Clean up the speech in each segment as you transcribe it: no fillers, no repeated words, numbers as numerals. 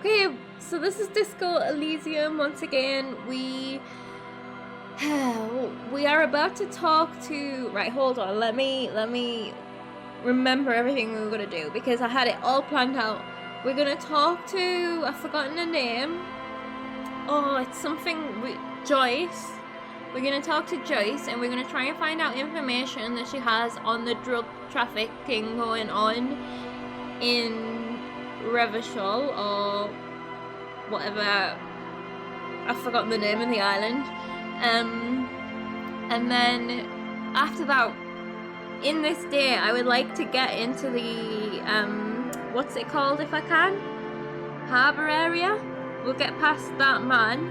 Okay, so this is Disco Elysium once again. We are about to talk to. Right, hold on. Let me remember everything we were gonna do because I had it all planned out. We're gonna talk to. I've forgotten the name. Oh, it's something Joyce. We're gonna talk to Joyce and we're gonna try and find out information that she has on the drug trafficking going on in Revachol or whatever. I've forgotten the name of the island. And then after that, in this day, I would like to get into the what's it called if I can? Harbour area. We'll get past that man,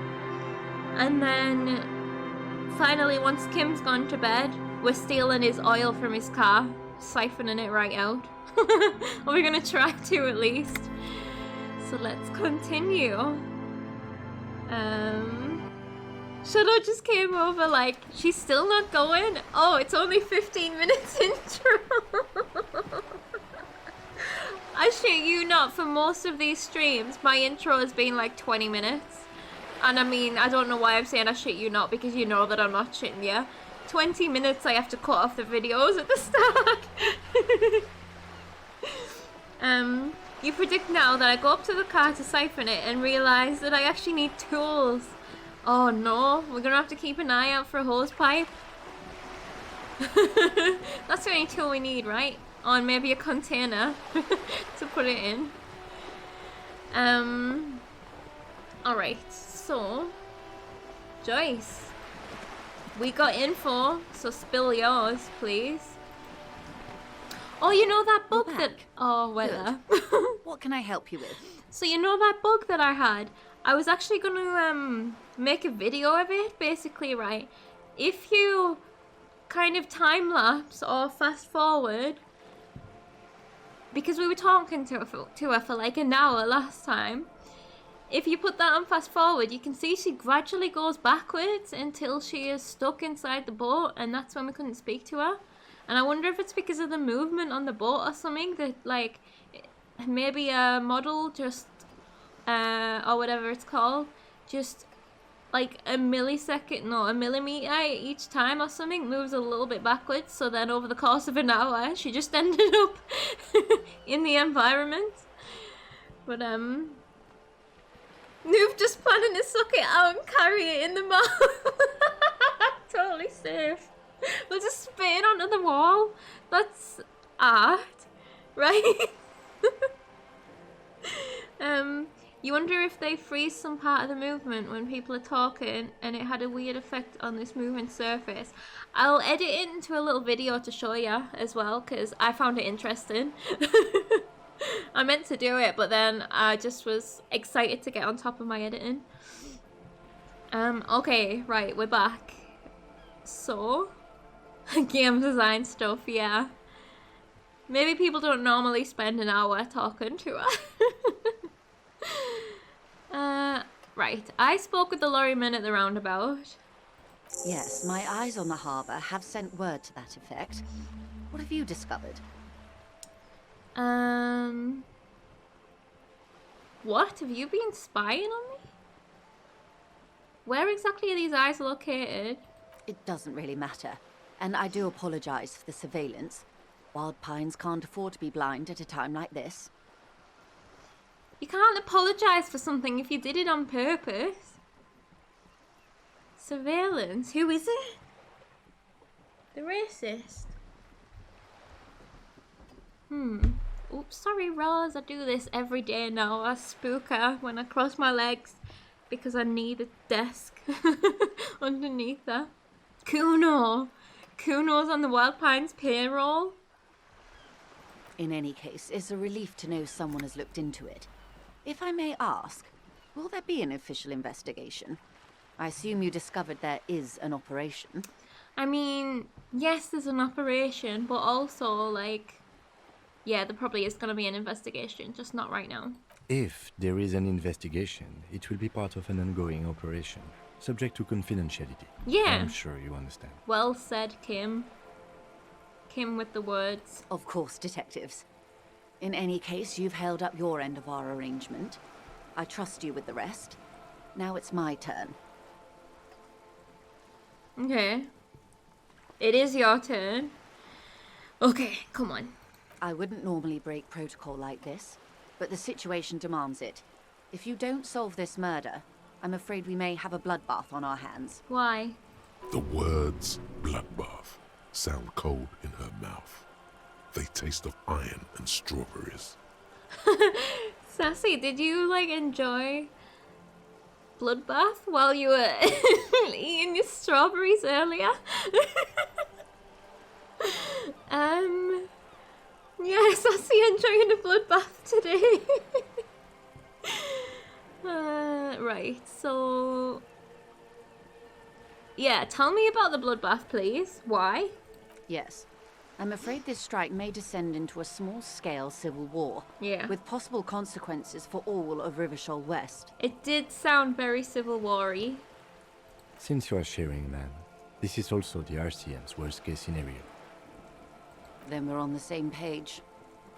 and then finally, once Kim's gone to bed, we're stealing his oil from his car, siphoning it right out. Or we're gonna try to at least. So let's continue. Shadow just came over like, she's still not going? Oh, it's only 15 minutes intro. I shit you not, for most of these streams, my intro has been like 20 minutes. And I mean, I don't know why I'm saying I shit you not, because you know that I'm not shitting you. 20 minutes I have to cut off the videos at the start. You predict now that I go up to the car to siphon it and realise that I actually need tools. Oh no, we're gonna have to keep an eye out for a hose pipe. That's the only tool we need, right? Oh, and maybe a container to put it in. Alright, so Joyce, we got info, so spill yours, please. Oh, you know that book that... Oh, weather. What can I help you with? So you know that book that I had? I was actually going to make a video of it, basically, right? If you kind of time-lapse or fast-forward, because we were talking to her for like an hour last time, if you put that on fast-forward, you can see she gradually goes backwards until she is stuck inside the boat, and that's when we couldn't speak to her. And I wonder if it's because of the movement on the boat or something, that like maybe a model just or whatever it's called, just like a millimeter each time or something moves a little bit backwards, so then over the course of an hour she just ended up in the environment. But Noob just planning to suck it out and carry it in the mouth. Totally safe. We'll just spit it onto the wall. That's art, right? You wonder if they freeze some part of the movement when people are talking and it had a weird effect on this moving surface. I'll edit it into a little video to show you as well, because I found it interesting. I meant to do it, but then I just was excited to get on top of my editing. Okay, right, we're back. So, game design stuff, yeah. Maybe people don't normally spend an hour talking to her. Right, I spoke with the lorryman at the roundabout. Yes, my eyes on the harbour have sent word to that effect. What have you discovered? What? Have you been spying on me? Where exactly are these eyes located? It doesn't really matter, and I do apologise for the surveillance. Wild Pines can't afford to be blind at a time like this. You can't apologise for something if you did it on purpose. Surveillance? Who is it? The racist? Oops, sorry Roz, I do this every day now. I spook her when I cross my legs because I need a desk underneath her. Kuno's on the Wild Pines payroll. In any case, it's a relief to know someone has looked into it. If I may ask, will there be an official investigation? I assume you discovered there is an operation. I mean, yes, there's an operation, but also, like, yeah, there probably is going to be an investigation, just not right now. If there is an investigation, it will be part of an ongoing operation, subject to confidentiality. Yeah. I'm sure you understand. Well said, Kim. Kim with the words. Of course, detectives. In any case, you've held up your end of our arrangement. I trust you with the rest. Now it's my turn. Okay. It is your turn. Okay, come on. I wouldn't normally break protocol like this, but the situation demands it. If you don't solve this murder, I'm afraid we may have a bloodbath on our hands. Why? The words bloodbath sound cold in her mouth. They taste of iron and strawberries. Sassy, did you like enjoy bloodbath while you were eating your strawberries earlier? Yeah, Sassy enjoying a bloodbath today. Right, so yeah, tell me about the bloodbath, please. Why? Yes. I'm afraid this strike may descend into a small-scale civil war. Yeah. With possible consequences for all of Rivershoal West. It did sound very Civil War-y. Since you are sharing, man, this is also the RCM's worst-case scenario. Then we're on the same page,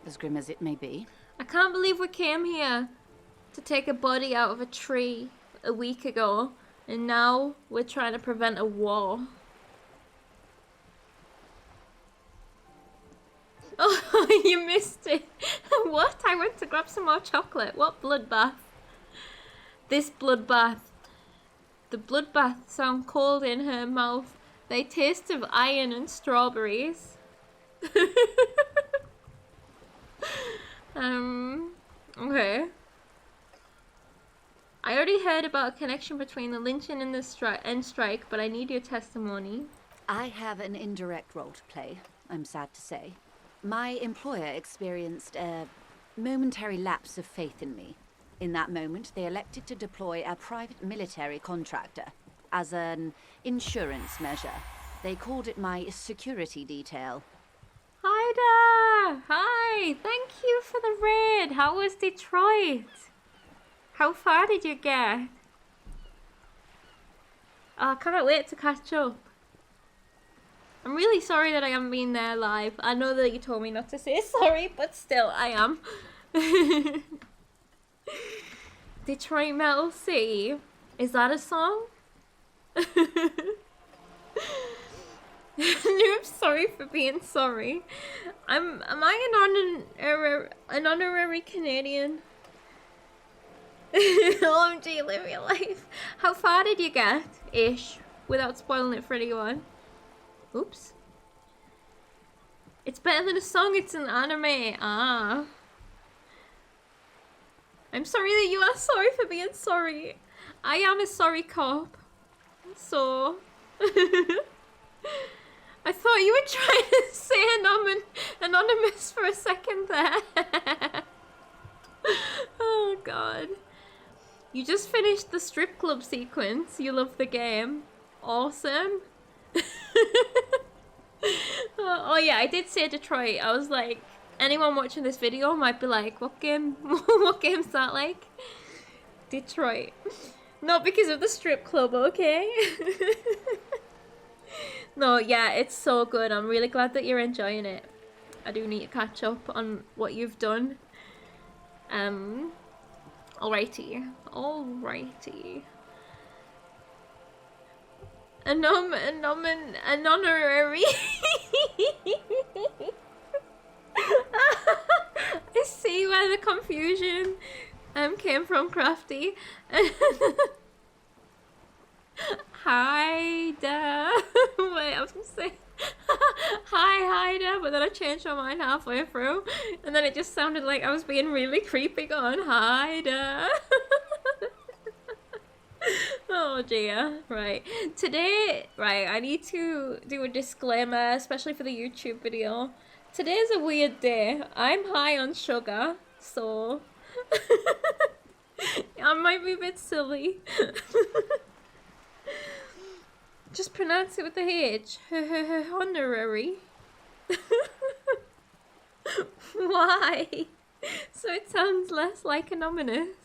as grim as it may be. I can't believe we came here to take a body out of a tree a week ago, and now we're trying to prevent a war. Oh, you missed it. What? I went to grab some more chocolate. What bloodbath? This bloodbath. The bloodbath sound cold in her mouth. They taste of iron and strawberries. Okay. I already heard about a connection between the lynching and the strike, but I need your testimony. I have an indirect role to play, I'm sad to say. My employer experienced a momentary lapse of faith in me. In that moment, they elected to deploy a private military contractor as an insurance measure. They called it my security detail. HajdaH! Hi! Thank you for the raid! How was Detroit? How far did you get? Oh, I can't wait to catch up. I'm really sorry that I haven't been there live. I know that you told me not to say sorry, but still, I am. Detroit Metal City. Is that a song? Noob, sorry for being sorry. Am I an honorary Canadian? OMG, live your life. How far did you get? Ish. Without spoiling it for anyone. Oops. It's better than a song, it's an anime. Ah. I'm sorry that you are sorry for being sorry. I am a sorry cop. So. I thought you were trying to say anonymous for a second there. Oh god. You just finished the strip club sequence. You love the game. Awesome. Oh yeah, I did say Detroit. I was like, anyone watching this video might be like, what game? What game's that like? Detroit. Not because of the strip club, okay? No, yeah, it's so good. I'm really glad that you're enjoying it. I do need to catch up on what you've done. Alrighty. An honorary. I see where the confusion came from, Crafty. HajdaH. Wait, I was gonna say hi HajdaH, but then I changed my mind halfway through, and then it just sounded like I was being really creepy going HajdaH. Oh dear. Right. Today, I need to do a disclaimer, especially for the YouTube video. Today's a weird day. I'm high on sugar, so I might be a bit silly. Just pronounce it with the H. Honorary. Why? So it sounds less like anonymous.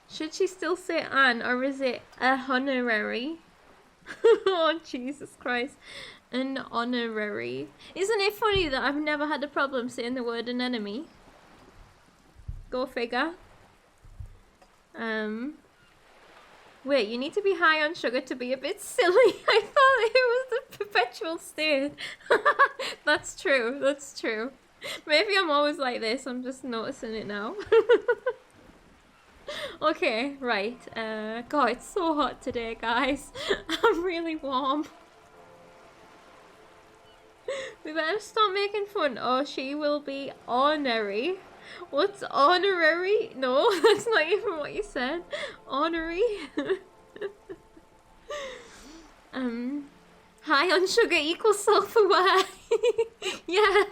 Should she still say Anne, or is it a honorary? Oh, Jesus Christ. An honorary. Isn't it funny that I've never had a problem saying the word an enemy? Go figure. Wait, you need to be high on sugar to be a bit silly. I thought it was the perpetual state. That's true, that's true. Maybe I'm always like this, I'm just noticing it now. Okay, right. God, it's so hot today, guys. I'm really warm. We better stop making fun or she will be ornery. What's honorary? No, that's not even what you said. Honorary. High on sugar equals self-aware. Yeah,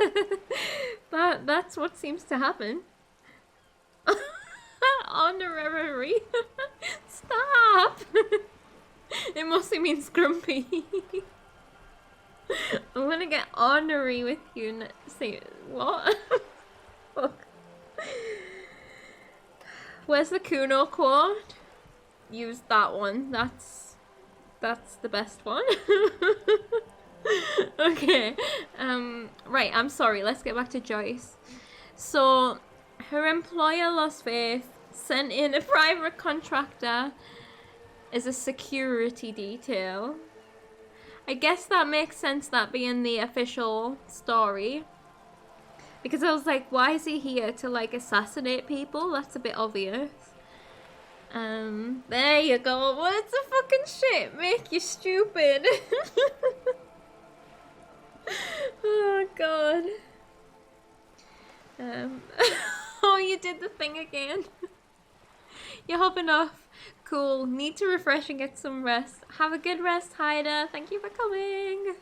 that's what seems to happen. Honorary. Stop. It mostly means grumpy. I'm gonna get ornery with you. Say what? Fuck. Where's the Kuno quote? Use that one. That's the best one. Okay. Right, I'm sorry. Let's get back to Joyce. So, her employer lost faith, sent in a private contractor as a security detail. I guess that makes sense, that being the official story. Because I was like, why is he here to like assassinate people? That's a bit obvious. There you go. What's the fucking shit? Make you stupid. Oh god. Oh, you did the thing again. You're hopping off. Cool. Need to refresh and get some rest. Have a good rest, HajdaH. Thank you for coming.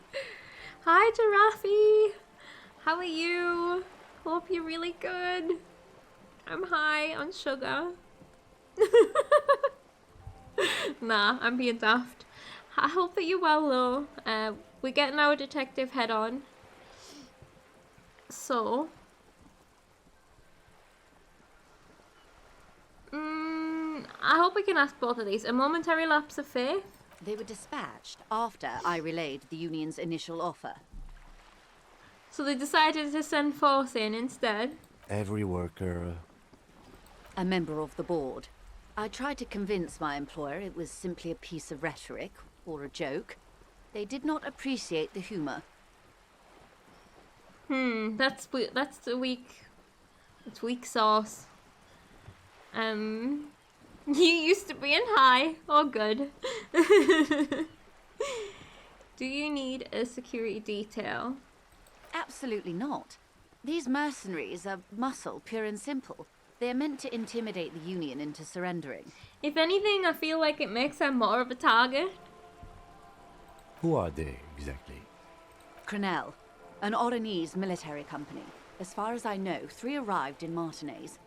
Hi, Giraffe. How are you? Hope you're really good. I'm high on sugar. Nah, I'm being daft. I hope that you're well though. We're getting our detective head on. So, I hope we can ask both of these. A momentary lapse of faith? They were dispatched after I relayed the union's initial offer. So they decided to send force in instead? Every worker... A member of the board. I tried to convince my employer it was simply a piece of rhetoric, or a joke. They did not appreciate the humor. That's the weak... It's weak sauce. You used to being high. Oh, good. Do you need a security detail? Absolutely not. These mercenaries are muscle, pure and simple. They are meant to intimidate the Union into surrendering. If anything, I feel like it makes them more of a target. Who are they, exactly? CtrlAltNoob, an Oranese military company. As far as I know, 3 arrived in Martinez.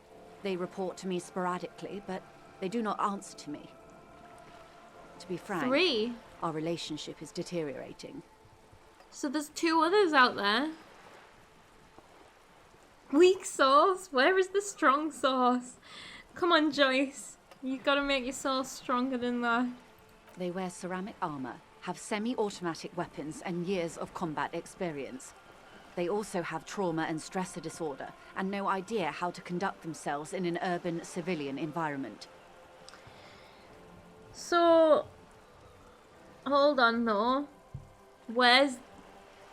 They report to me sporadically, but they do not answer to me. To be frank, 3? our relationship is deteriorating. So there's 2 others out there. Weak sauce? Where is the strong sauce? Come on, Joyce. You gotta make your sauce stronger than that. They wear ceramic armor, have semi-automatic weapons, and years of combat experience. They also have trauma and stressor disorder, and no idea how to conduct themselves in an urban civilian environment. So, hold on though. Where's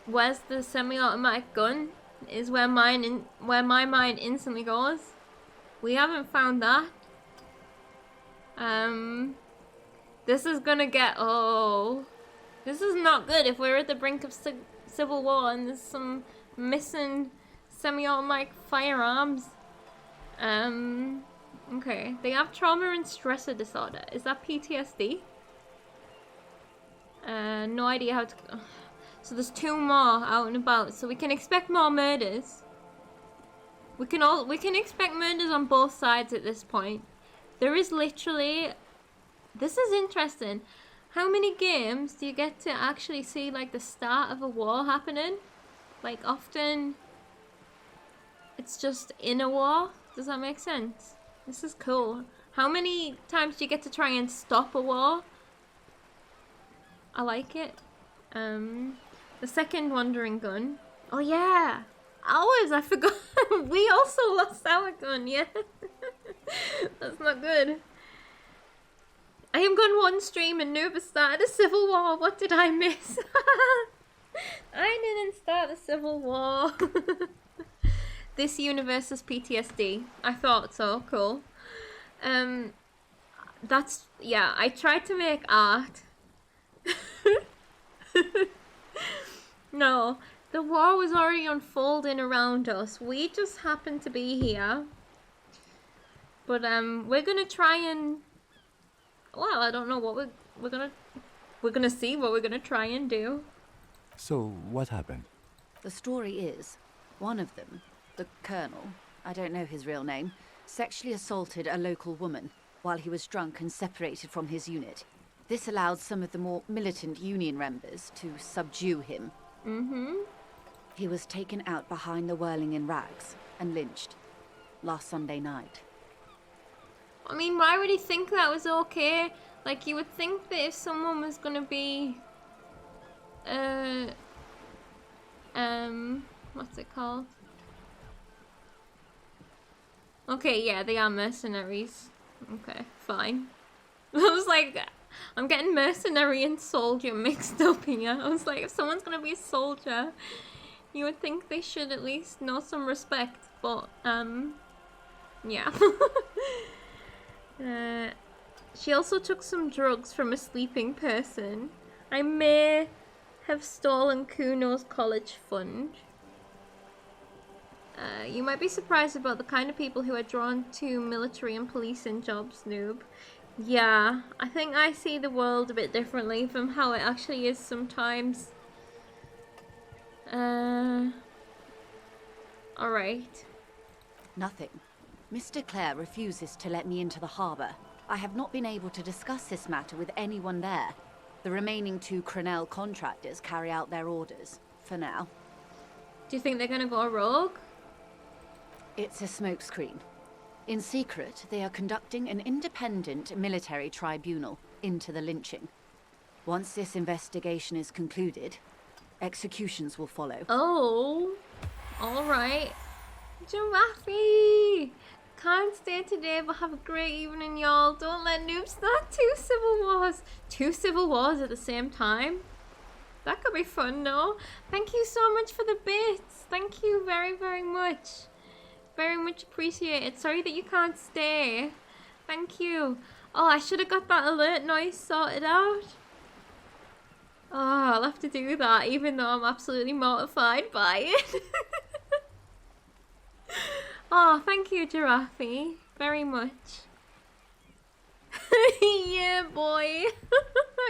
the semi-automatic gun? Is where my mind instantly goes. We haven't found that. This is gonna get... Oh. This is not good if we're at the brink of civil war and there's some missing semi-automatic firearms. Okay. They have trauma and stressor disorder. Is that PTSD? No idea how to... So there's 2 more out and about. So we can expect more murders. We can expect murders on both sides at this point. There is literally... This is interesting. How many games do you get to actually see like the start of a war happening? Like often it's just in a war. Does that make sense? This is cool. How many times do you get to try and stop a war? I like it. The second wandering gun. Oh yeah, ours. I forgot. We also lost our gun. Yeah, that's not good. I am gone one stream and Noob started a civil war. What did I miss? I didn't start a civil war. This universe is PTSD. I thought so. Cool. That's, yeah, I tried to make art. No, the war was already unfolding around us. We just happened to be here. But we're gonna try and, well, I don't know what we're gonna see what we're gonna try and do. So, what happened? The story is, one of them, the Colonel, I don't know his real name, sexually assaulted a local woman while he was drunk and separated from his unit. This allowed some of the more militant Union members to subdue him. He was taken out behind the whirling in rags and lynched last Sunday night. I mean, why would he think that was okay? Like, you would think that if someone was gonna be, what's it called? Okay, yeah, they are mercenaries. Okay, fine. I was like, I'm getting mercenary and soldier mixed up here. I was like, if someone's gonna be a soldier, you would think they should at least know some respect, but, yeah. She also took some drugs from a sleeping person. I may have stolen Kuno's college fund. You might be surprised about the kind of people who are drawn to military and policing jobs, Noob. Yeah, I think I see the world a bit differently from how it actually is sometimes. Alright. Nothing. Mr. Clare refuses to let me into the harbour. I have not been able to discuss this matter with anyone there. The remaining 2 Crenell contractors carry out their orders, for now. Do you think they're gonna go rogue? It's a smokescreen. In secret, they are conducting an independent military tribunal into the lynching. Once this investigation is concluded, executions will follow. Oh, alright. Giraffe! Can't stay today, but have a great evening, y'all. Don't let Noob start 2 civil wars. 2 civil wars at the same time? That could be fun, no? Thank you so much for the bits. Thank you very, very much. Very much appreciated. Sorry that you can't stay. Thank you. Oh, I should have got that alert noise sorted out. Oh, I'll have to do that, even though I'm absolutely mortified by it. Oh, thank you, Giraffe. Very much. Yeah, boy.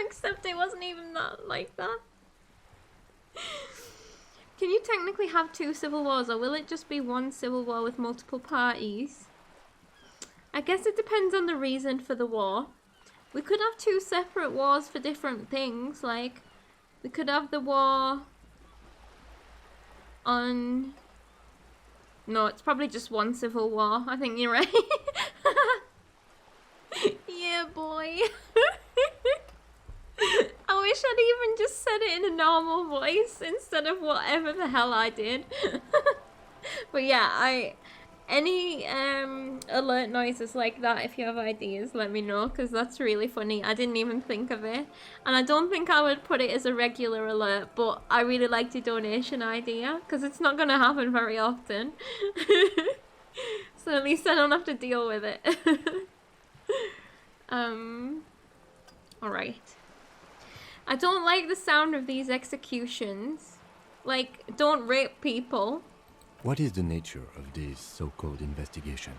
Except it wasn't even that like that. Can you technically have 2 civil wars, or will it just be 1 civil war with multiple parties? I guess it depends on the reason for the war. We could have 2 separate wars for different things, like, we could have the war on... No, it's probably just 1 civil war. I think you're right. Yeah, boy. I wish I'd even just said it in a normal voice instead of whatever the hell I did. But yeah, any alert noises like that, if you have ideas, let me know, because that's really funny. I didn't even think of it, and I don't think I would put it as a regular alert, but I really liked your donation idea, because it's not going to happen very often. So at least I don't have to deal with it. Alright. I don't like the sound of these executions. Like, don't rape people. What is the nature of this so-called investigation?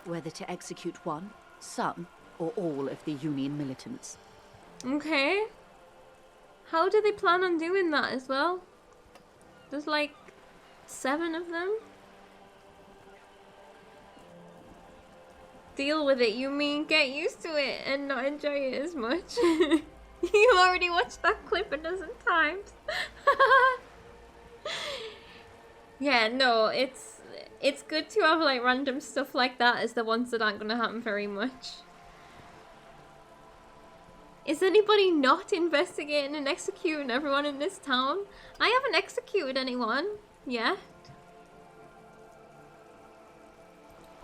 Whether to execute one, some, or all of the Union militants. Okay. How do they plan on doing that as well? There's like 7 of them. Deal with it, you mean get used to it and not enjoy it as much? You already watched that clip a dozen times. Yeah, no, it's good to have like random stuff like that as the ones that aren't gonna happen very much. Is anybody not investigating and executing everyone in this town? I haven't executed anyone yet.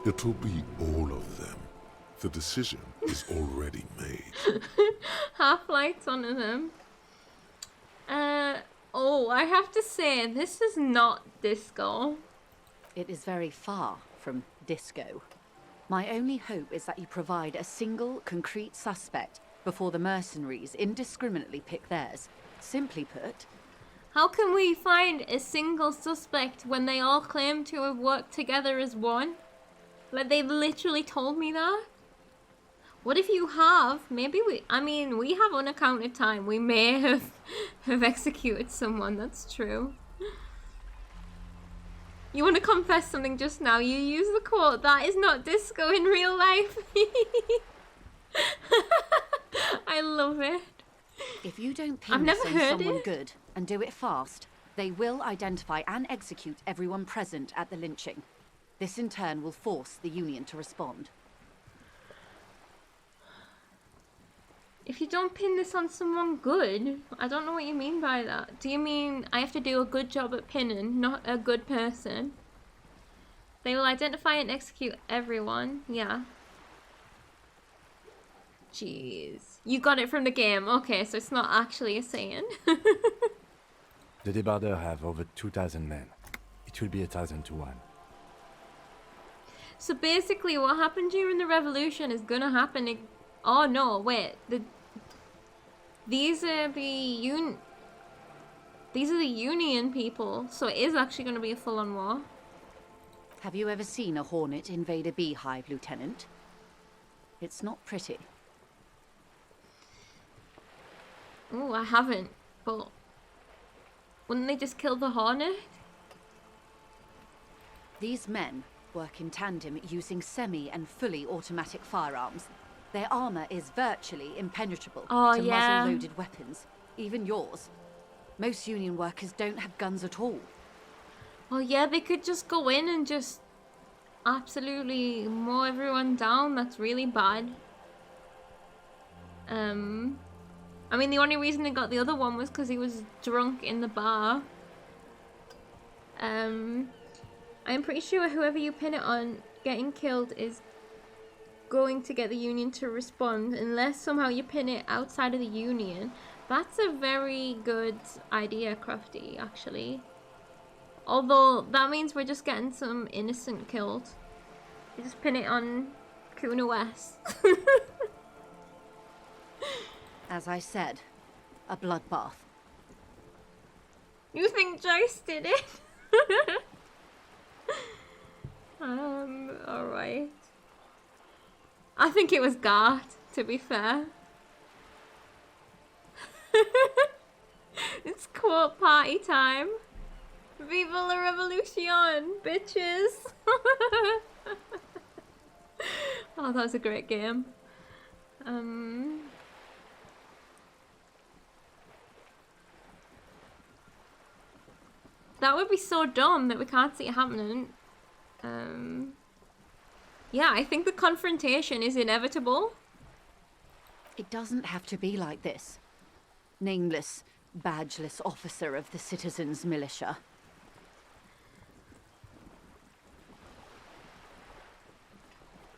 It'll be all of them. The decision is already made. Half-lights on them. Oh, I have to say, this is not Disco. It is very far from Disco. My only hope is that you provide a single, concrete suspect before the mercenaries indiscriminately pick theirs. Simply put, How can we find a single suspect when they all claim to have worked together as one? Like, they've literally told me that. What if you have? Maybe we have unaccounted time. We may have executed someone. That's true. You want to confess something just now? You use the quote, "That is not Disco in real life." I love it. if you don't I've pin never this on heard someone it. good and do it fast, they will identify and execute everyone present at the lynching. This in turn will force the Union to respond. If you don't pin this on someone good, I don't know what you mean by that. Do you mean I have to do a good job at pinning, not a good person? They will identify and execute everyone. Yeah. Jeez. You got it from the game. Okay, so it's not actually a saying. The debarders have over 2,000 men. It will be 1,000 to 1. So basically what happened during the revolution is gonna happen. Oh no, wait. These are the Union people, so it is actually gonna be a full-on war. Have you ever seen a Hornet invade a beehive, Lieutenant? It's not pretty. Oh, I haven't, but wouldn't they just kill the Hornet? These men work in tandem using semi and fully automatic firearms. Their armor is virtually impenetrable to muzzle-loaded weapons, even yours. Most Union workers don't have guns at all. Well, yeah, they could just go in and just absolutely mow everyone down. That's really bad. I mean, the only reason they got the other one was because he was drunk in the bar. I'm pretty sure whoever you pin it on getting killed is going to get the Union to respond, unless somehow you pin it outside of the Union. That's a very good idea, Crafty, actually. Although, that means we're just getting some innocent killed. You just pin it on Kuna West. As I said, a bloodbath. You think Joyce did it? Alright. I think it was Gart, to be fair. It's quote party time. Viva la revolution, bitches! Oh, that was a great game. That would be so dumb that we can't see it happening. Yeah, I think the confrontation is inevitable. It doesn't have to be like this. Nameless, badgeless officer of the citizens' militia.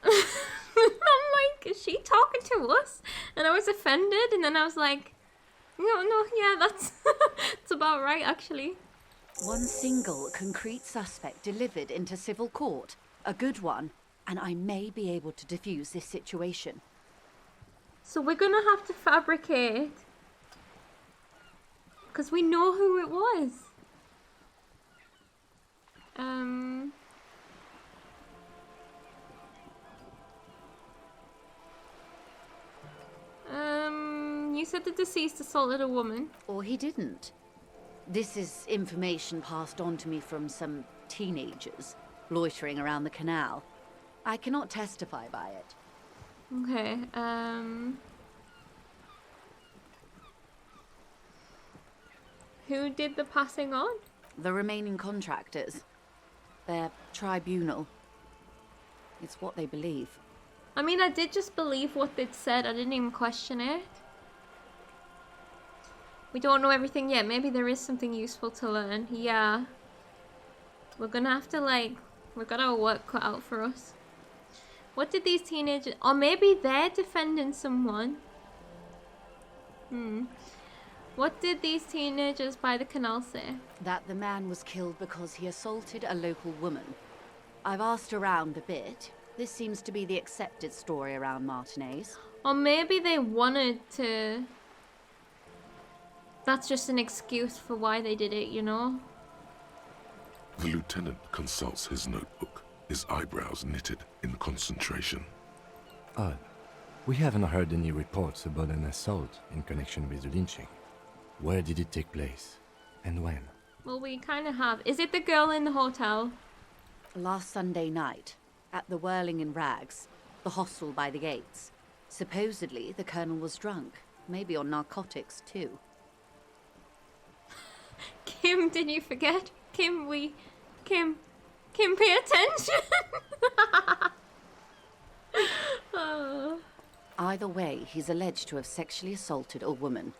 I'm like, is she talking to us? And I was offended, and then I was like, no, yeah, that's it's about right, actually. One single concrete suspect delivered into civil court. A good one. And I may be able to defuse this situation. So we're gonna have to fabricate, because we know who it was. You said the deceased assaulted a woman. Or he didn't. This is information passed on to me from some teenagers loitering around the canal. I cannot testify by it. Okay, who did the passing on? The remaining contractors. Their tribunal. It's what they believe. I mean, I did just believe what they'd said. I didn't even question it. We don't know everything yet. Maybe there is something useful to learn. Yeah. We're gonna have to, like, we've got our work cut out for us. What did these teenagers... Or maybe they're defending someone. What did these teenagers by the canal say? That the man was killed because he assaulted a local woman. I've asked around a bit. This seems to be the accepted story around Martinez. Or maybe they wanted to... That's just an excuse for why they did it, you know? The lieutenant consults his notebook, his eyebrows knitted in concentration. Odd. We haven't heard any reports about an assault in connection with the lynching. Where did it take place? And when? Well, we kind of have. Is it the girl in the hotel? Last Sunday night, at the Whirling in Rags, the hostel by the gates. Supposedly, the colonel was drunk. Maybe on narcotics, too. Kim, did you forget? Kim, pay attention! Oh. Either way, he's alleged to have sexually assaulted a woman.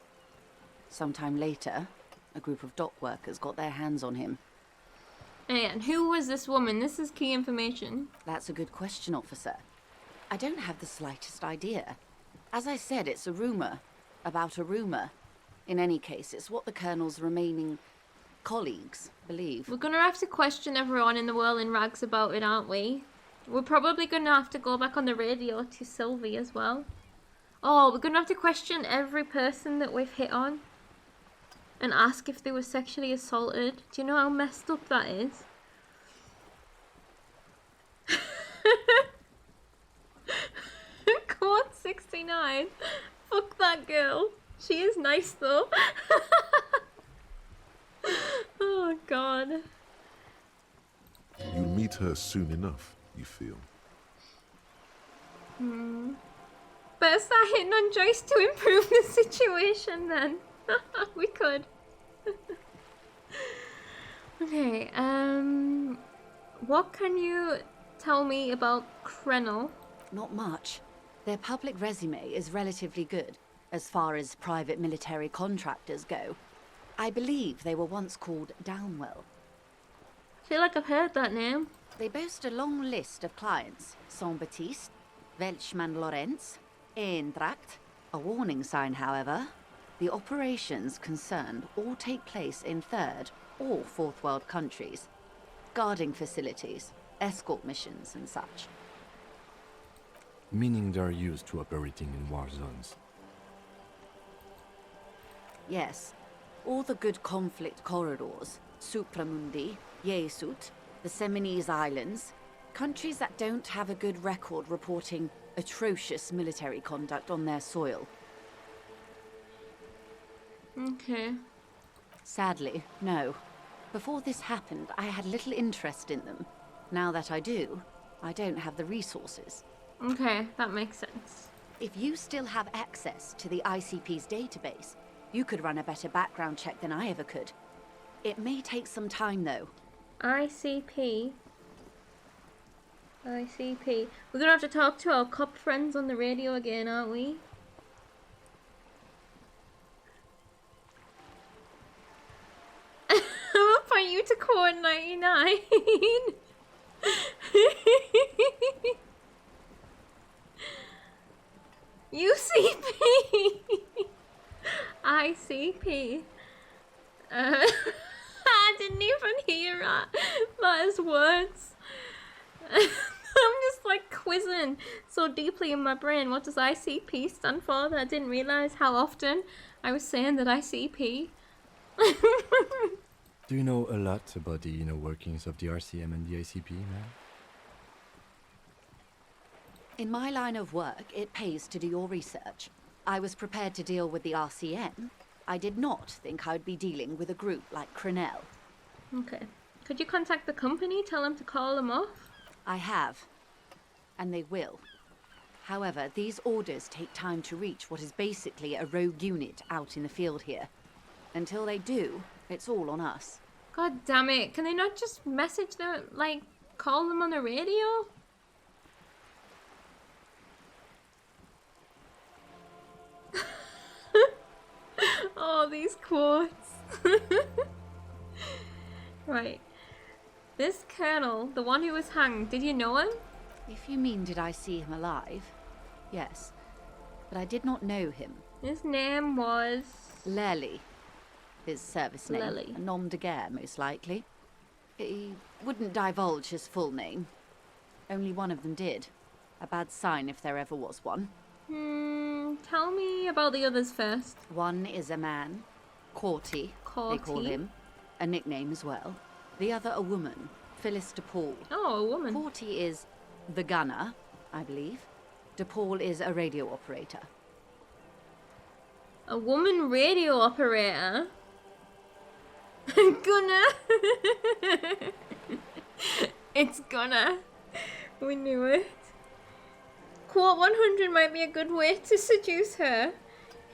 Sometime later, a group of dock workers got their hands on him. And who was this woman? This is key information. That's a good question, officer. I don't have the slightest idea. As I said, it's a rumor about a rumor. In any case, it's what the colonel's remaining colleagues believe. We're gonna have to question everyone in the world in rags about it, aren't we? We're probably gonna have to go back on the radio to Sylvie as well. Oh, we're gonna have to question every person that we've hit on and ask if they were sexually assaulted. Do you know how messed up that is? Code 69. Fuck that girl. She is nice though. Oh god. You'll meet her soon enough, you feel. Better start hitting on Joyce to improve the situation then. We could. Okay, what can you tell me about Krenel? Not much. Their public resume is relatively good, as far as private military contractors go. I believe they were once called Downwell. I feel like I've heard that name. They boast a long list of clients. Saint-Baptiste, Welchman Lorenz, Eintracht. A warning sign, however. The operations concerned all take place in third or fourth world countries. Guarding facilities, escort missions and such. Meaning they're used to operating in war zones. Yes. All the good conflict corridors, Supramundi, Yesut, the Seminese Islands, countries that don't have a good record reporting atrocious military conduct on their soil. Okay. Sadly, no. Before this happened, I had little interest in them. Now that I do, I don't have the resources. Okay, that makes sense. If you still have access to the ICP's database, you could run a better background check than I ever could. It may take some time, though. ICP. We're gonna have to talk to our cop friends on the radio again, aren't we? I'll point you to code 99. UCP. ICP. I didn't even hear Matt's words. I'm just like quizzing so deeply in my brain. What does ICP stand for? That I didn't realize how often I was saying that ICP. Do you know a lot about the inner workings of the RCM and the ICP, man? In my line of work, it pays to do your research. I was prepared to deal with the RCM. I did not think I would be dealing with a group like Crenel. Okay. Could you contact the company, tell them to call them off? I have. And they will. However, these orders take time to reach what is basically a rogue unit out in the field here. Until they do, it's all on us. God damn it. Can they not just message them, like, call them on the radio? Oh, these quotes. Right. This colonel, the one who was hanged, did you know him? If you mean did I see him alive? Yes. But I did not know him. His name was... Lely. His service name. Lely. A nom de guerre, most likely. He wouldn't divulge his full name. Only one of them did. A bad sign if there ever was one. Tell me about the others first. One is a man. Corty, they call Corty? him. A nickname as well. The other a woman. Phyllis DePaul. Oh, a woman. Corty is the gunner, I believe. DePaul is a radio operator. A woman radio operator? Gunner! It's Gunner. We knew it. Quote 100 might be a good way to seduce her.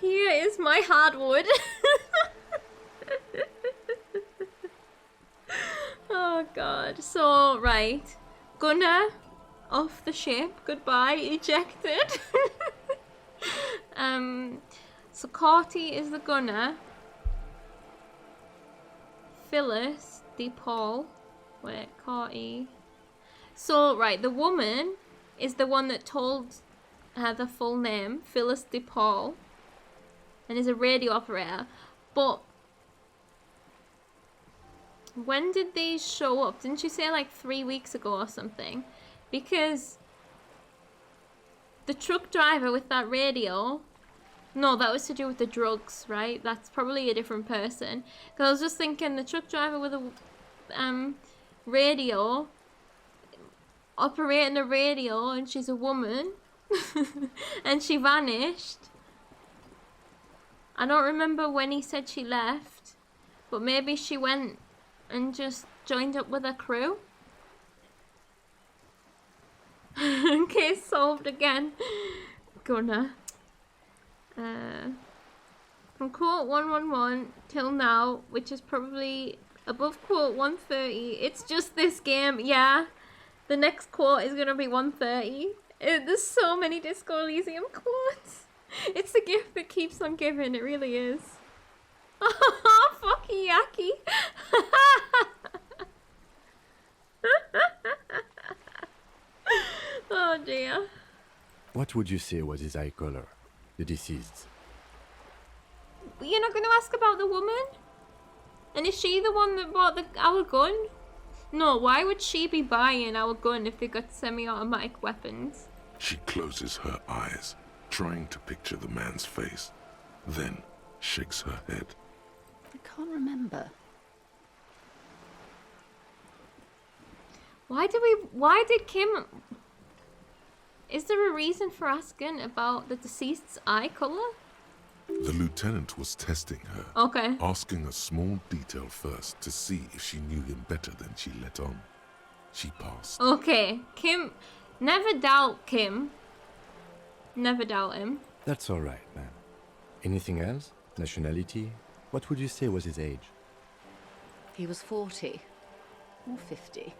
Here is my hardwood. Oh god. So, right. Gunner off the ship. Goodbye. Ejected. So Corty is the gunner. Phyllis DePaul. Wait, Corty. So, right, the woman is the one that told her the full name, Phyllis DePaul, and is a radio operator. But when did these show up? Didn't you say like 3 weeks ago or something? Because the truck driver with that radio... No, that was to do with the drugs, right? That's probably a different person. Because I was just thinking the truck driver with a radio, operating a radio, and she's a woman, and she vanished. I don't remember when he said she left, but maybe she went and just joined up with her crew. Case solved again. Gunner. From quote 111 till now, which is probably above quote 130. It's just this game, yeah. The next quote is gonna be 130. There's so many Disco Elysium quotes. It's the gift that keeps on giving, it really is. Oh, fucky yucky. Oh dear. What would you say was his eye color? The deceased. You're not going to ask about the woman? And is she the one that bought our gun? No, why would she be buying our gun if they got semi-automatic weapons? She closes her eyes, trying to picture the man's face, then shakes her head. I can't remember. Why did Kim... Is there a reason for asking about the deceased's eye colour? The lieutenant was testing her, Okay. asking a small detail first to see if she knew him better than she let on. She passed. Okay, Kim... Never doubt Kim. Never doubt him. That's all right, ma'am. Anything else? Nationality? What would you say was his age? He was 40 or 50.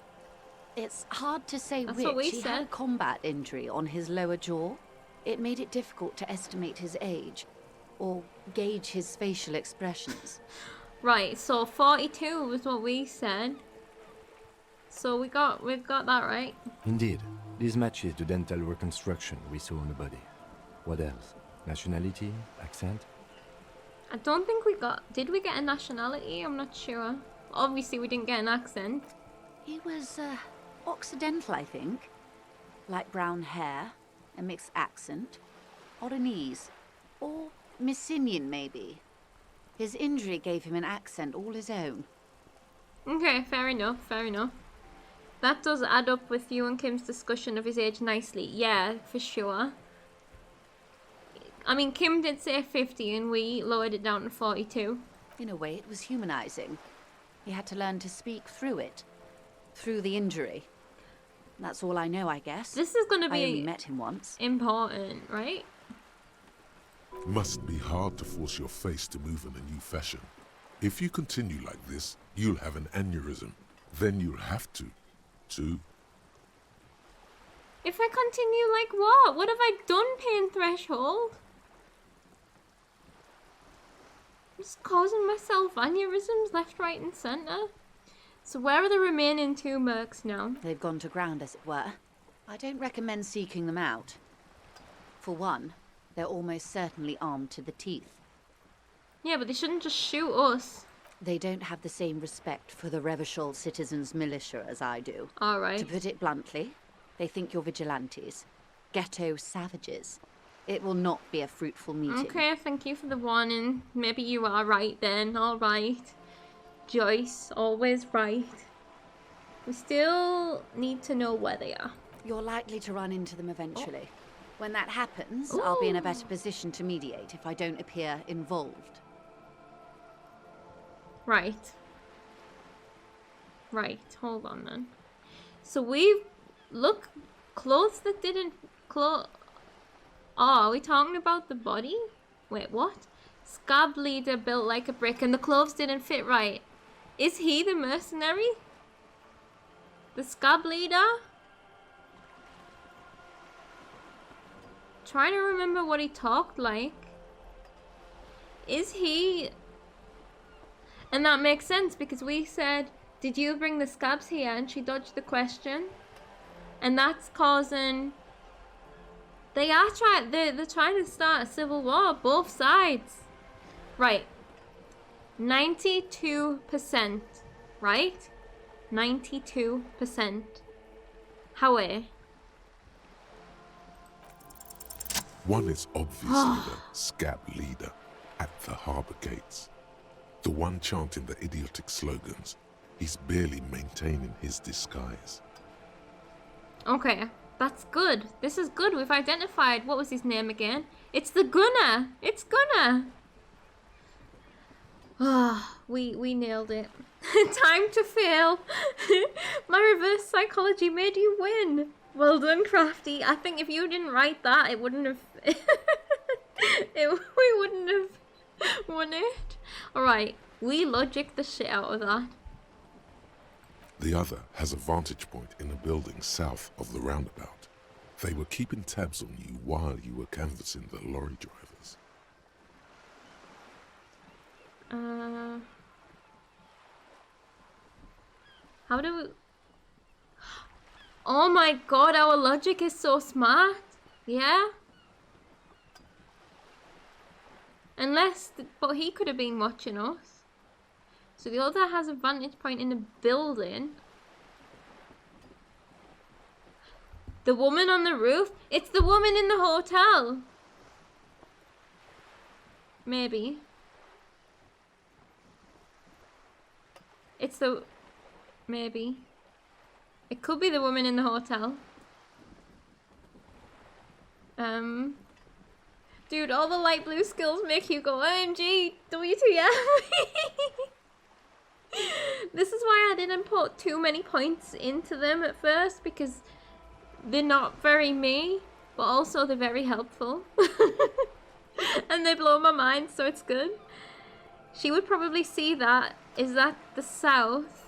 It's hard to say That's which. what we He had a said. combat injury on his lower jaw. It made it difficult to estimate his age or gauge his facial expressions. Right, so 42 was what we said. So we got that right. Indeed. This matches the dental reconstruction we saw on the body. What else? Nationality? Accent? I don't think we got... Did we get a nationality? I'm not sure. Obviously we didn't get an accent. He was Occidental, I think. Light brown hair, a mixed accent, Oranese, or Messinian maybe. His injury gave him an accent all his own. Okay, fair enough, fair enough. That does add up with you and Kim's discussion of his age nicely. Yeah, for sure. I mean, Kim did say 50 and we lowered it down to 42. In a way, it was humanizing. He had to learn to speak through it. Through the injury. That's all I know, I guess. This is going to I only be met him once. important, right? Must be hard to force your face to move in a new fashion. If you continue like this, you'll have an aneurysm. Then you'll have to. If I continue, like what? What have I done, Pain Threshold? just causing myself aneurysms left, right, and centre. So where are the remaining 2 mercs now? They've gone to ground, as it were. I don't recommend seeking them out. For one, they're almost certainly armed to the teeth. Yeah, but they shouldn't just shoot us. They don't have the same respect for the Revachol citizens' militia as I do. Alright. To put it bluntly, they think you're vigilantes. Ghetto savages. It will not be a fruitful meeting. Okay, thank you for the warning. Maybe you are right then. Alright. Joyce, always right. We still need to know where they are. You're likely to run into them eventually. When that happens, I'll be in a better position to mediate if I don't appear involved. Right. Right, hold on then. So we've... Look, clothes that didn't... Oh, are we talking about the body? Wait, what? Scab leader built like a brick and the clothes didn't fit right. Is he the mercenary? The scab leader? Trying to remember what he talked like. Is he... And that makes sense because we said, did you bring the scabs here? And she dodged the question. And that's causing... they're trying to start a civil war, both sides. Right. 92%. Right? 92%. However. One is obviously the scab leader at the harbour gates. The one chanting the idiotic slogans. He's barely maintaining his disguise. Okay, that's good. This is good. We've identified, what was his name again? It's the Gunner. It's Gunner. Ah, we nailed it. Time to fail. My reverse psychology made you win. Well done, Crafty. I think if you didn't write that, it wouldn't have... we wouldn't have won it. Alright, we logic the shit out of that. The other has a vantage point in a building south of the roundabout. They were keeping tabs on you while you were canvassing the lorry drivers. How do we... Oh my god, our logic is so smart. Yeah? Unless... But he could have been watching us. So the other has a vantage point in the building. The woman on the roof? It's the woman in the hotel. Maybe. It's the... Maybe. It could be the woman in the hotel. Dude, all the light blue skills make you go, OMG, WTF. This is why I didn't put too many points into them at first, because they're not very me, but also they're very helpful. And they blow my mind, so it's good. She would probably see that. Is that the south?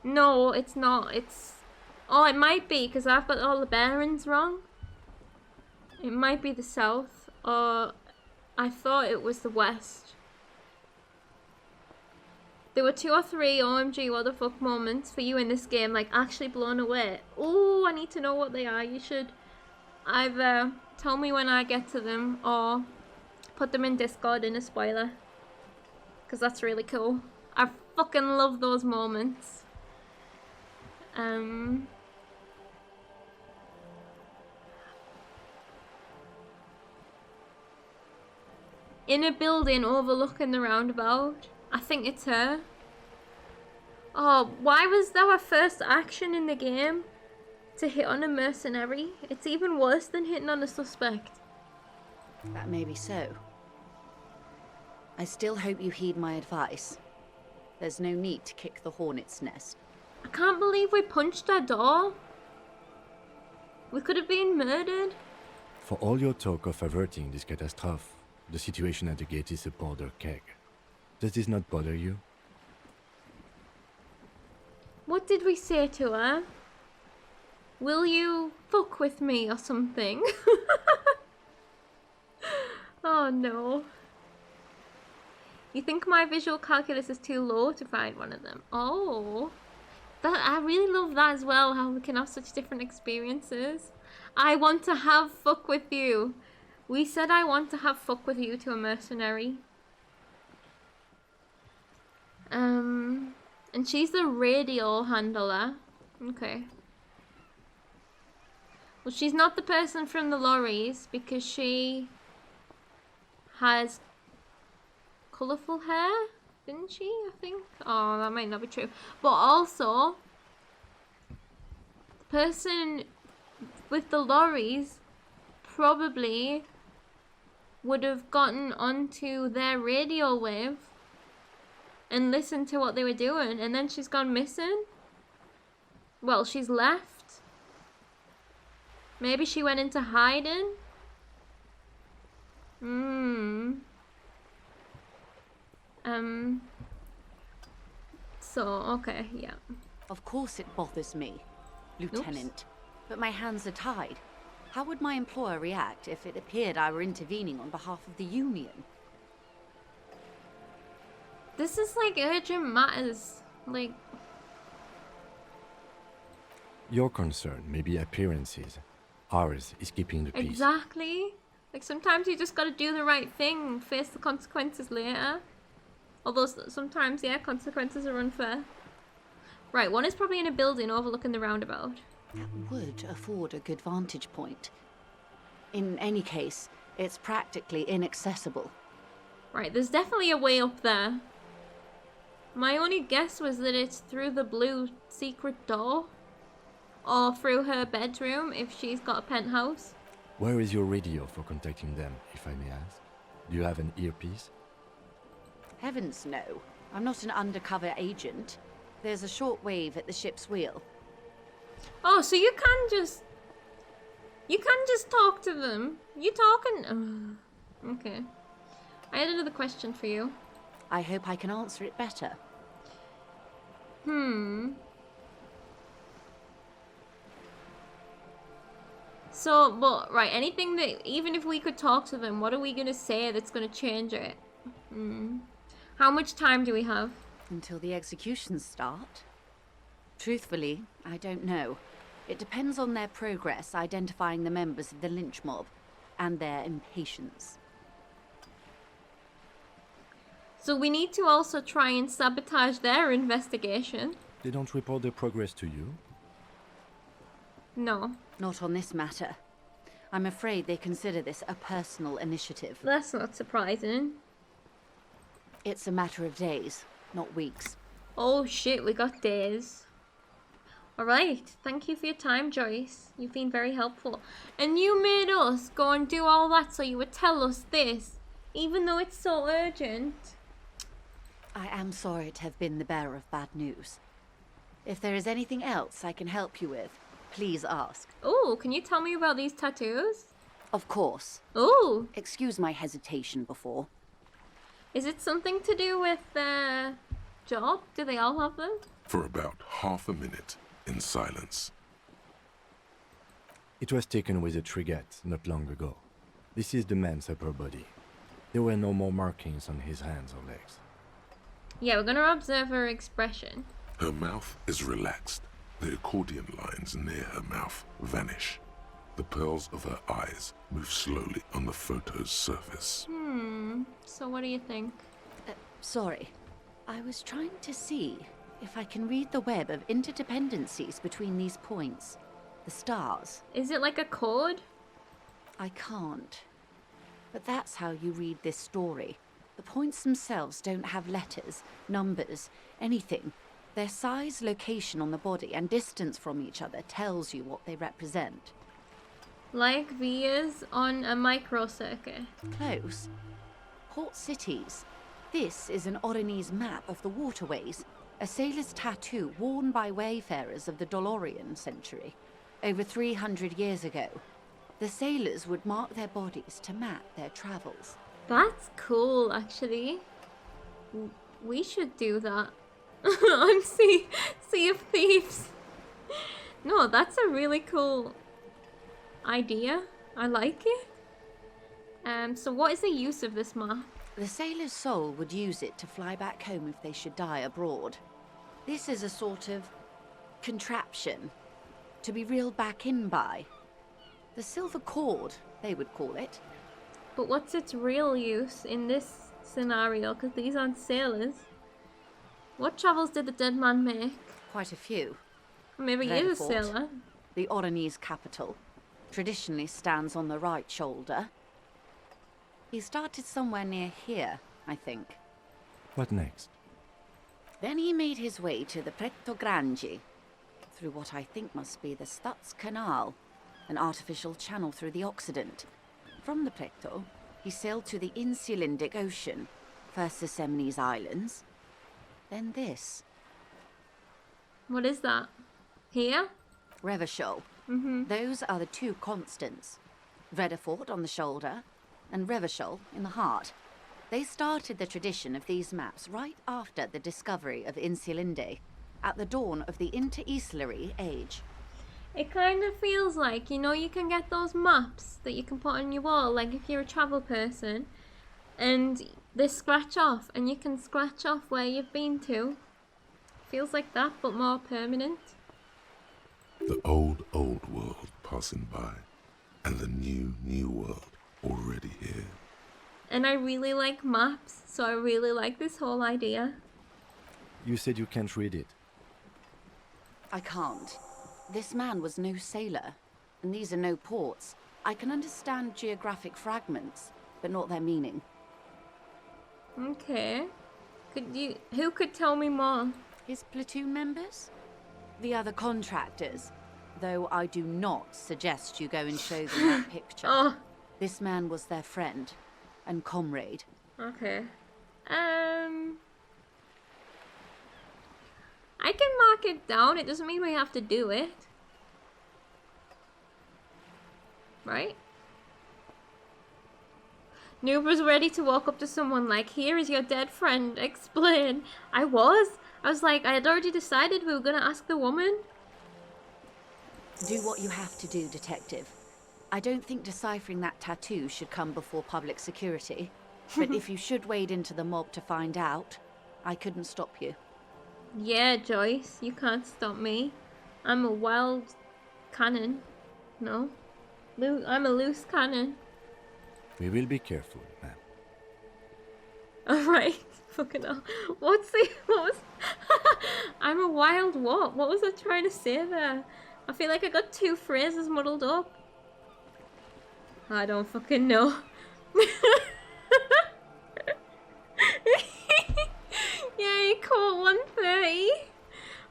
No, it's not. It's... Oh, it might be, because I've got all the bearings wrong. It might be the south, or I thought it was the west. There were 2 or 3 OMG what the fuck moments for you in this game, like actually blown away. Oh, I need to know what they are. You should either tell me when I get to them or put them in Discord in a spoiler. Because that's really cool. I fucking love those moments. In a building overlooking the roundabout. I think it's her. Oh, why was that our first action in the game? To hit on a mercenary? It's even worse than hitting on a suspect. That may be so. I still hope you heed my advice. There's no need to kick the hornet's nest. I can't believe we punched our door. We could have been murdered. For all your talk of averting this catastrophe, the situation at the gate is a powder keg. Does this not bother you? What did we say to her? Will you fuck with me or something? Oh no. You think my visual calculus is too low to find one of them? Oh, that I really love that as well. How we can have such different experiences. I want to have fuck with you. We said I want to have fuck with you to a mercenary. And she's the radio handler. Okay. Well, she's not the person from the lorries because she has colourful hair, didn't she? I think. Oh, that might not be true. But also, the person with the lorries probably would have gotten onto their radio wave and listened to what they were doing, and then she's gone missing. Well, she's left. Maybe she went into hiding. So, okay, yeah. Of course it bothers me, Lieutenant. But my hands are tied. How would my employer react if it appeared I were intervening on behalf of the Union? This is like urgent matters. Like, Your concern may be appearances. Ours is keeping the peace. exactly. Like, sometimes you just gotta do the right thing, face the consequences later. Although sometimes, yeah, consequences are unfair. Right, one is probably in a building overlooking the roundabout. That would afford a good vantage point. In any case, it's practically inaccessible. Right, there's definitely a way up there. My only guess was that it's through the blue secret door. Or through her bedroom if she's got a penthouse. Where is your radio for contacting them, if I may ask? Do you have an earpiece? Heavens no. I'm not an undercover agent. There's a shortwave at the ship's wheel. Oh, so you can just talk to them. You talking? Okay. I had another question for you. I hope I can answer it better. So, but right, anything that, even if we could talk to them, what are we gonna say that's gonna change it? How much time do we have? Until the executions start? Truthfully, I don't know. It depends on their progress identifying the members of the lynch mob and their impatience. So we need to also try and sabotage their investigation. They don't report their progress to you? No. Not on this matter. I'm afraid they consider this a personal initiative. That's not surprising. It's a matter of days, not weeks. Oh shit, we got days. Alright, thank you for your time, Joyce. You've been very helpful. And you made us go and do all that so you would tell us this, even though it's so urgent. I am sorry to have been the bearer of bad news. If there is anything else I can help you with, please ask. Oh, can you tell me about these tattoos? Of course. Oh, Excuse my hesitation before. is it something to do with their job? Do they all have them? For about half a minute, in silence. It was taken with a Trigette not long ago. This is the man's upper body. There were no more markings on his hands or legs. Yeah, we're gonna observe her expression. Her mouth is relaxed. The accordion lines near her mouth vanish. The pearls of her eyes move slowly on the photo's surface. So what do you think? Sorry. I was trying to see if I can read the web of interdependencies between these points. The stars. Is it like a code? I can't. But that's how you read this story. The points themselves don't have letters, numbers, anything. Their size, location on the body, and distance from each other tells you what they represent. Like vias on a microcircuit. Close. Port cities. This is an Oronese map of the waterways, a sailor's tattoo worn by wayfarers of the Dolorian century. Over 300 years ago, the sailors would mark their bodies to map their travels. That's cool, actually. We should do that. On Sea of Thieves. No, that's a really cool idea. I like it. So what is the use of this map? The sailor's soul would use it to fly back home if they should die abroad. This is a sort of contraption to be reeled back in by. The silver cord, they would call it. But what's its real use in this scenario? Because these aren't sailors. What travels did the dead man make? Quite a few. Maybe he is a Therefore, sailor. The Oronese capital traditionally stands on the right shoulder. He started somewhere near here, I think. What next? Then he made his way to the Pretto Grande, through what I think must be the Stutz Canal, an artificial channel through the Occident. From the Pretto, he sailed to the Insulindic Ocean, first the Semnes Islands, then this. What is that? Here? Revachol. Those are the two constants. Vredefort on the shoulder, and Revachol in the heart. They started the tradition of these maps right after the discovery of Insulinde, at the dawn of the Interinsulary Age. It kind of feels like, you know, you can get those maps that you can put on your wall, like if you're a travel person, and they scratch off, and you can scratch off where you've been to. Feels like that, but more permanent. The old world passing by, and the new world already here. And I really like maps, so I really like this whole idea. You said you can't read it. I can't. This man was no sailor, and these are no ports. I can understand geographic fragments, but not their meaning. Okay. Who could tell me more? His platoon members? The other contractors. Though I do not suggest you go and show them that picture. Oh, This man was their friend and comrade. okay. I can mark it down. It doesn't mean we have to do it. Right? Noob was ready to walk up to someone like, here is your dead friend, explain. I was like, I had already decided we were gonna ask the woman. Do what you have to do, detective. I don't think deciphering that tattoo should come before public security. But if you should wade into the mob to find out, I couldn't stop you. Yeah, Joyce, you can't stop me. I'm a wild cannon. No? I'm a loose cannon. We will be careful, ma'am. Alright. Fucking hell. What was... I'm a wild what? What was I trying to say there? I feel like I got two phrases muddled up. I don't fucking know. Yeah, you caught 130.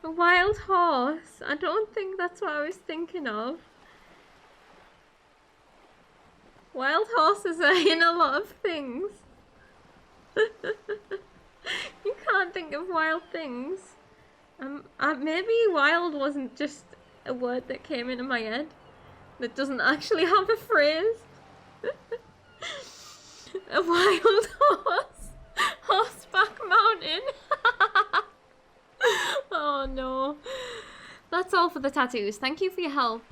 A wild horse. I don't think that's what I was thinking of. Wild horses are in a lot of things. You can't think of wild things. Maybe wild wasn't just a word that came into my head that doesn't actually have a phrase. A wild horse. Horseback mountain. Oh no. That's all for the tattoos. Thank you for your help.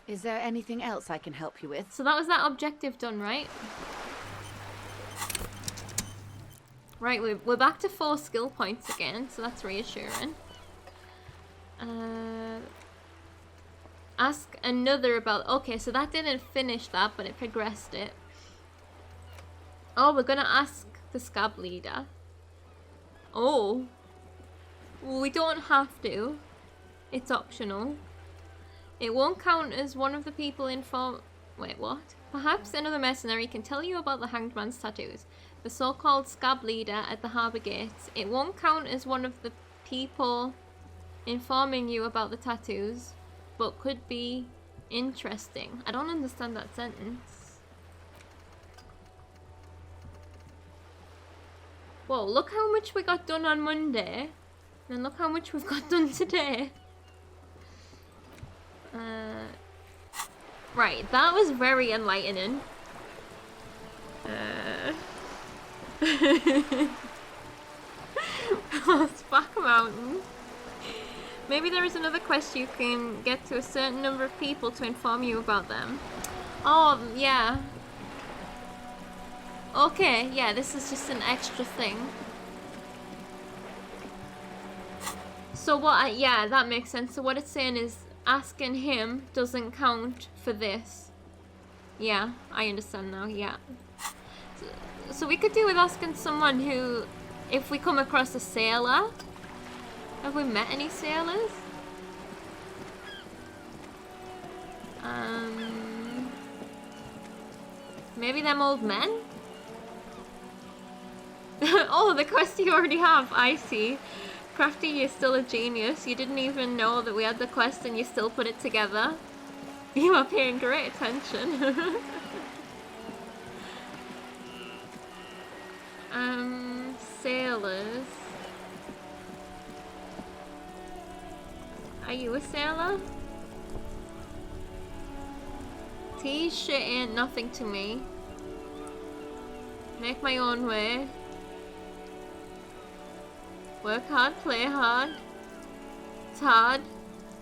Is there anything else I can help you with? So that was that objective done, right? Right, we're back to 4 skill points again, so that's reassuring. Ask another about... Okay, so that didn't finish that, but it progressed it. Oh, we're gonna ask the scab leader. Oh. Well, we don't have to. It's optional. It won't count as one of the people inform... Wait, what? Perhaps another mercenary can tell you about the Hanged Man's tattoos. The so-called scab leader at the harbour gates. It won't count as one of the people informing you about the tattoos, but could be interesting. I don't understand that sentence. Whoa, look how much we got done on Monday. And look how much we've got done today. Right, that was very enlightening. Horseback Mountain. Maybe there is another quest you can get to a certain number of people to inform you about them. Oh, yeah. Okay, yeah, this is just an extra thing. So yeah, that makes sense. So what it's saying is asking him doesn't count for this. Yeah, I understand now, yeah. So we could do with asking someone who, if we come across a sailor. Have we met any sailors? Maybe them old men? Oh, the quest you already have, I see. Crafty, you're still a genius. You didn't even know that we had the quest and you still put it together. You are paying great attention. Sailors. Are you a sailor? T-shirt ain't nothing to me. Make my own way. Work hard, play hard. It's hard.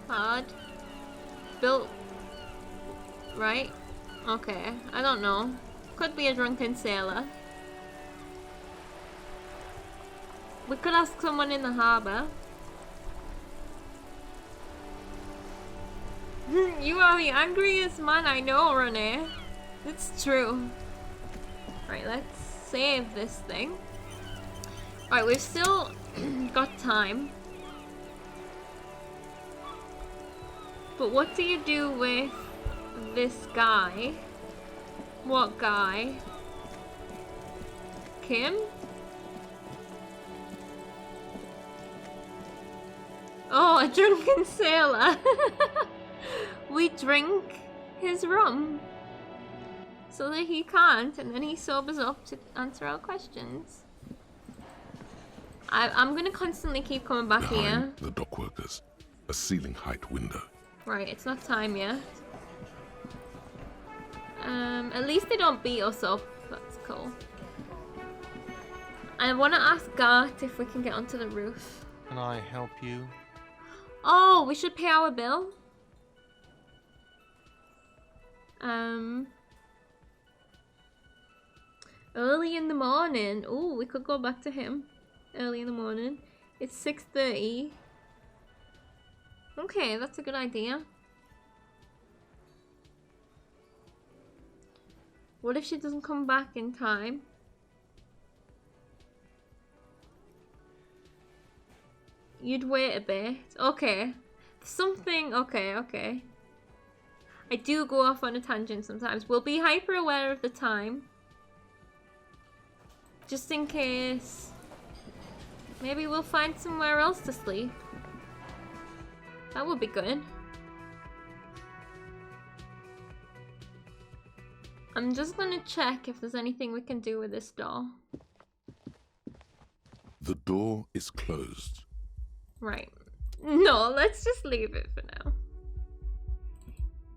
Hard. Built. Right? Okay. I don't know. Could be a drunken sailor. We could ask someone in the harbour. You are the angriest man I know, Renee. It's true. Right, let's save this thing. Right, we've still got time. But what do you do with this guy? What guy? Kim? Oh, a drunken sailor. We drink his rum so that he can't, and then he sobers up to answer our questions. I'm gonna constantly keep coming back here. Behind the dockworkers, a ceiling height window. Right, it's not time yet. At least they don't beat us up. That's cool. I want to ask Gart if we can get onto the roof. Can I help you? Oh, we should pay our bill. Early in the morning. Oh, we could go back to him. Early in the morning. It's 6:30. Okay, that's a good idea. What if she doesn't come back in time? You'd wait a bit. Okay. Something. Okay. I do go off on a tangent sometimes. We'll be hyper aware of the time. Just in case. Maybe we'll find somewhere else to sleep. That would be good. I'm just gonna check if there's anything we can do with this door. The door is closed. Right. No, let's just leave it for now.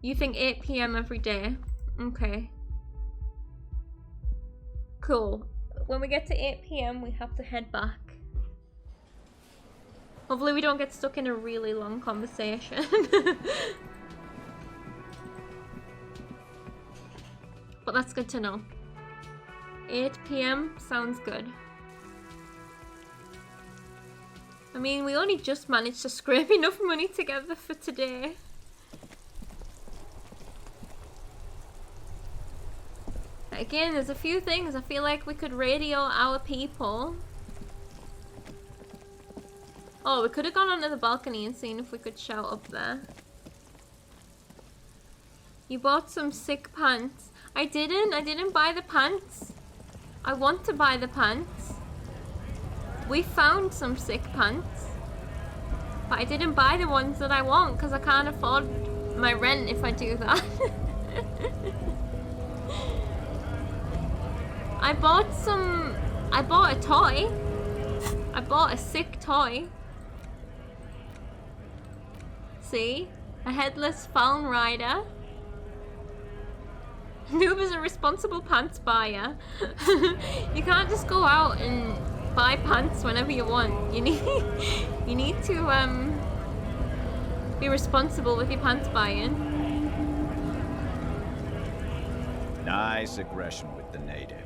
You think 8 PM every day? Okay. Cool. When we get to 8 PM, we have to head back. Hopefully we don't get stuck in a really long conversation. But that's good to know. 8 PM sounds good. I mean, we only just managed to scrape enough money together for today. Again, there's a few things I feel like we could radio our people. Oh, we could have gone onto the balcony and seen if we could shout up there. You bought some sick pants. I didn't buy the pants. I want to buy the pants. We found some sick pants. But I didn't buy the ones that I want because I can't afford my rent if I do that. I bought a toy. I bought a sick toy. See? A headless fallen rider. Noob is a responsible pants buyer. You can't just go out and buy pants whenever you want. You need to be responsible with your pants buying. Nice aggression with the native.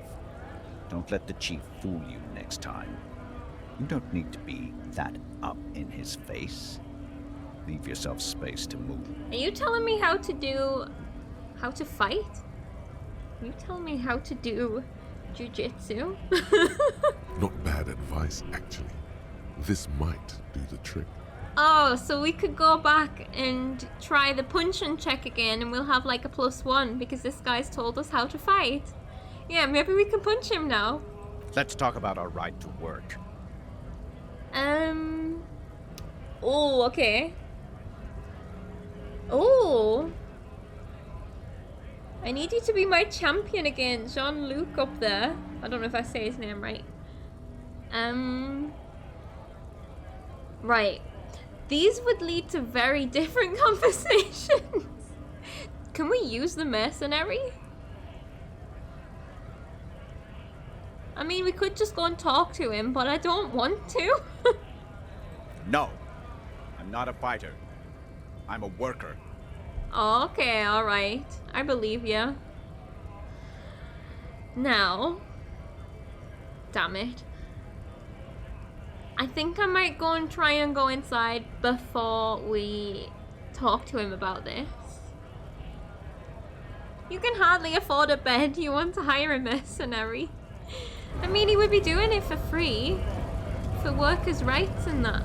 Don't let the chief fool you next time. You don't need to be that up in his face. Leave yourself space to move. Are you telling me how to fight? Are you telling me how to do jujitsu? Not bad advice, actually. This might do the trick. Oh, so we could go back and try the punch-and check again and we'll have like a +1 because this guy's told us how to fight. Yeah, maybe we can punch him now. Let's talk about our right to work. Oh, okay. Oh. I need you to be my champion again, Jean-Luc up there. I don't know if I say his name right. Right. These would lead to very different conversations. Can we use the mercenary? I mean, we could just go and talk to him, but I don't want to. No, I'm not a fighter. I'm a worker. Okay, alright. I believe you. Now. Damn it. I think I might go and try and go inside before we talk to him about this. You can hardly afford a bed. You want to hire a mercenary. I mean, he would be doing it for free. For workers' rights and that.